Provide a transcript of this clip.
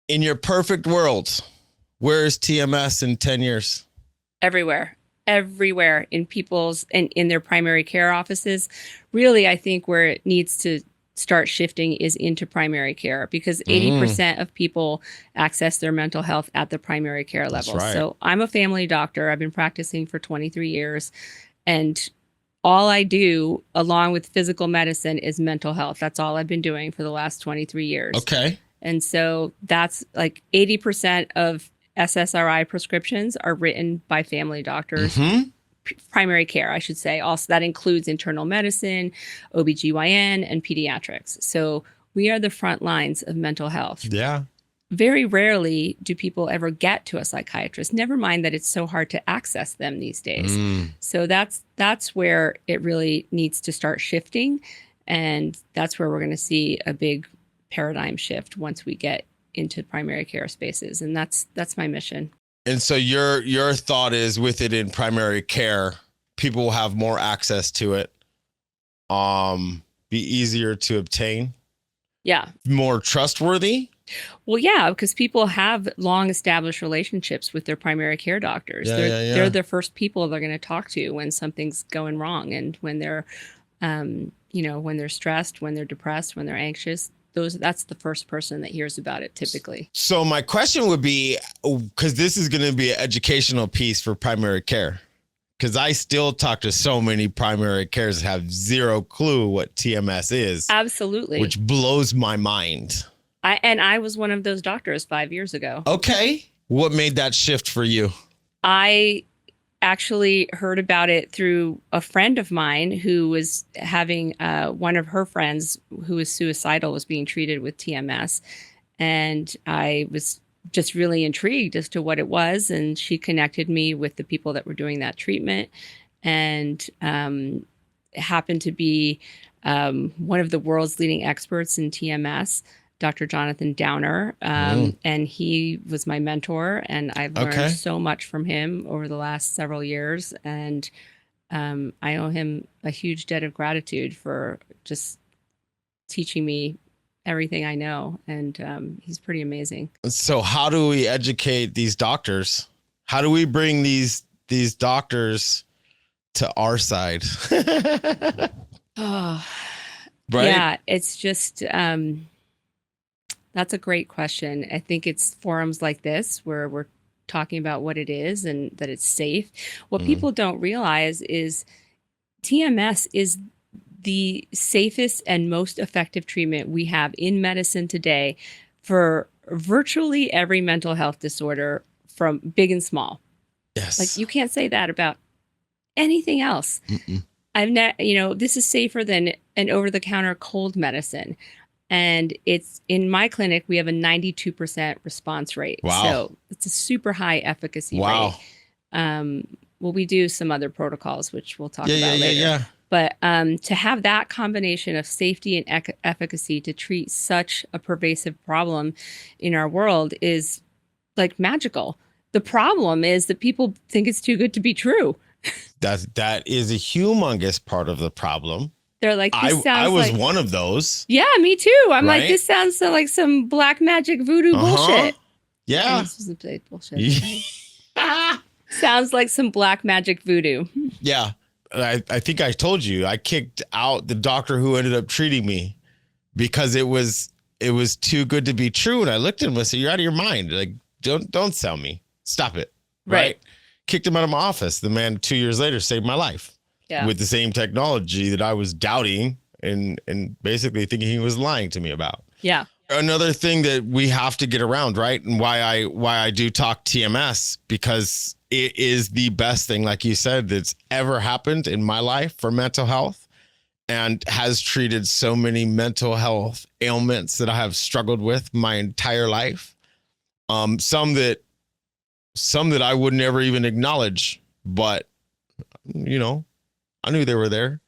In your perfect world, where is TMS in 10 years? Everywhere in people's and in their primary care offices. Really, I think where it needs to start shifting is into primary care because Mm, 80% of people access their mental health at the primary care that's level. right. So I'm a family doctor. I've been practicing for 23 years, and all I do along with physical medicine is mental health. That's all I've been doing for the last 23 years. Okay. And so that's like 80% of SSRI prescriptions are written by family doctors, Mm-hmm. primary care, I should say. Also, that includes internal medicine, OBGYN, and pediatrics. So we are the front lines of mental health. Yeah. Very rarely do people ever get to a psychiatrist, never mind that it's so hard to access them these days. Mm. So that's where it really needs to start shifting. And that's where we're going to see a big paradigm shift once we get into primary care spaces. And that's my mission. And so your thought is with it in primary care, people will have more access to it, be easier to obtain, Yeah. more trustworthy. Well, yeah, because people have long established relationships with their primary care doctors. Yeah, yeah, They're yeah. the first people they're going to talk to when something's going wrong and when they're when they're stressed, when they're depressed, when they're anxious. That's the first person that hears about it typically. So my question would be, because this is going to be an educational piece for primary care, because I still talk to so many primary cares that have zero clue what TMS is, Absolutely. which blows my mind. I was one of those doctors 5 years ago. Okay. What made that shift for you? I actually heard about it through a friend of mine who was having one of her friends who was suicidal was being treated with TMS. And I was just really intrigued as to what it was. And she connected me with the people that were doing that treatment. And it happened to be one of the world's leading experts in TMS, Dr. Jonathan Downer. Mm, And he was my mentor, and I've learned okay. so much from him over the last several years. And I owe him a huge debt of gratitude for just teaching me everything I know. And he's pretty amazing. So how do we educate these doctors? How do we bring these doctors to our side? Oh, Right? yeah, it's just that's a great question. I think it's forums like this where we're talking about what it is and that it's safe. What Mm. people don't realize is TMS is the safest and most effective treatment we have in medicine today for virtually every mental health disorder from big and small. Like Yes. you can't say that about anything else. Mm-mm. This is safer than an over the counter cold medicine. And it's in my clinic, we have a 92% response rate. Wow. So it's a super high efficacy rate. Wow. Um, well, we do some other protocols, which we'll talk Yeah, yeah, about yeah, later. yeah. But to have that combination of safety and efficacy to treat such a pervasive problem in our world is like magical. The problem is that people think it's too good to be true. That is a humongous part of the problem. They're like, this I sounds was like, one of those, yeah, me too. I'm like, right? this sounds so like some black magic voodoo Uh-huh. bullshit. And Yeah. this was a bullshit. Sounds like some black magic voodoo. Yeah. I think I told you I kicked out the doctor who ended up treating me because it was too good to be true. And I looked at him and said, "You're out of your mind. Like, don't sell me. Stop it." Right. Right. Kicked him out of my office. The man 2 years later saved my life Yeah. with the same technology that I was doubting and basically thinking he was lying to me about. Yeah. Another thing that we have to get around, right? And why I do talk TMS, because it is the best thing, like you said, that's ever happened in my life for mental health and has treated so many mental health ailments that I have struggled with my entire life. Some that I would never even acknowledge, but I knew they were there.